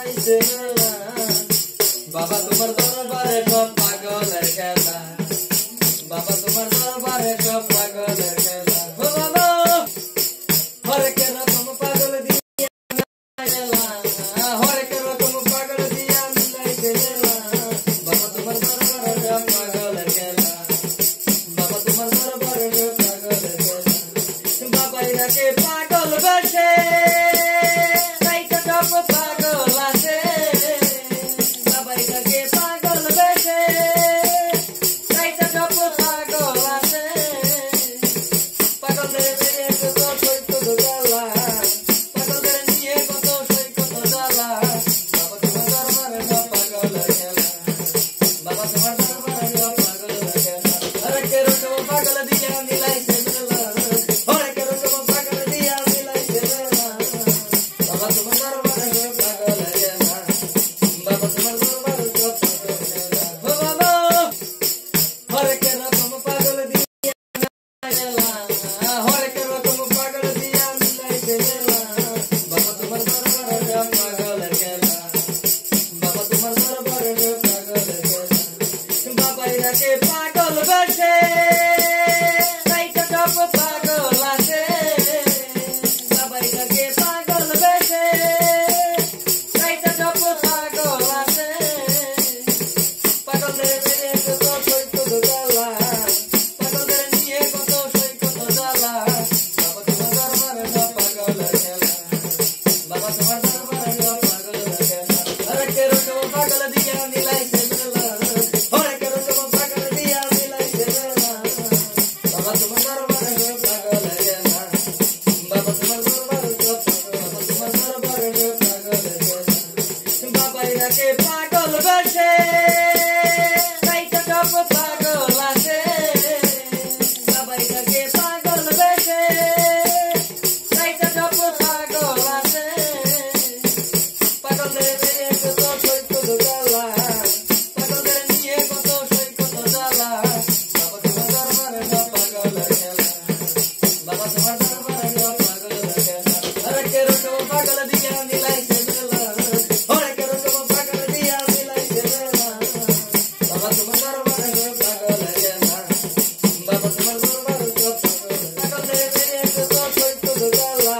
মিলাইছে মেলা বাবা তোমার দরবারে সব পাগলের খেলা বাবা তোমার দরবারে সব পাগলের খেলা ও বাবা হরেক রকম পাগল দিয়া মেলা হরেক রকম পাগল দিয়া মিলাইছে মেলা বাবা তোমার দরবারে সব পাগলের খেলা বাবা তোমার দরবারে সব পাগলের খেলা বাবাই রাখে পাগল বেশে রাইতে সব পাগল আছে বাবাই রাখে পাগল বেশে রাইতে সব পাগল আছে পাগলের মেয়ে কত সৈকত জ্বালা পাগলের নিয়ে কত সৈকত জ্বালা বাবা তোমার দরবারে সব পাগলের খেলা বাবা তোমার দরবারে সব পাগলের খেলা হরেক রকম পাগল দিয়া মিলাইছে মেলা হরেক রকম পাগল দিয়া মিলাইছে মেলা বাবা তোমার দরবারে সব পাগলের খেলা বাবা তোমার দরবারে সব পাগলের খেলা ও বাবা হরেক রকম পাগল দিয়া মেলা হরেক রকম পাগল দিয়া মিলাইছে মেলা বাবা তোমার দরবারে সব পাগলের খেলা বাবা তোমার দরবারে সব পাগলের খেলা বাবাই রাখে পাগল বেশে রাইতে সব পাগল আছে বাবাই রাখে পাগল বেশে রাইতে সব পাগল আছে পাগলের মেয়ে কত সৈকত জ্বালা পাগলের নিয়ে কত সৈকত জ্বালা বাবা তোমার দরবারে সব পাগলের খেলা বাবা তোমার দরবারে সব পাগলের খেলা হরেক রকম পাগল দিয়া মিলাইছে মেলা হরেক রকম পাগল দিয়া মিলাইছে মেলা বাবা তোমার দরবারে সব পাগলের খেলা বাবা তোমার দরবারে সব বাবা তোমার দরবারে সব পাগলের খেলা বাবাই রাখে পাগল বেশে রাইতে সব পাগল আছে বাবাই রাখে পাগল বেশে রাইতে সব পাগল আছে পাগলের মেয়ে কত সৈকত জ্বালা পাগলের নিয়ে কত সৈকত জ্বালা বাবা তোমার দরবারে সব পাগলের খেলা বাবা তোমার দরবারে সব পাগলের খেলা হরেক রকম পাগল দিয়া মিলাইছে মেলা হরেক রকম পাগল দিয়া মিলাইছে মেলা বাবা তোমার দরবারে সব পাগলের খেলা বাবা তোমার দরবারে সব পাগলের মেয়ে কত সৈকত জ্বালা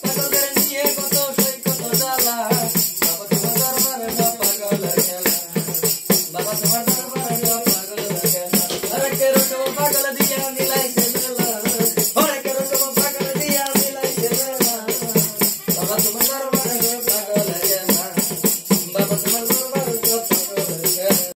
পাগলের নিয়ে কত সৈকত জ্বালা বাবা তোমার দরবারে সব পাগলের খেলা বাবা তোমার দরবারে সব পাগলের খেলা হরেক রকম পাগল দিয়া মিলাইছে মেলা হরেক রকম পাগল দিয়া মিলাইছে মেলা বাবা তোমার দরবারে সব পাগলের খেলা বাবা তোমার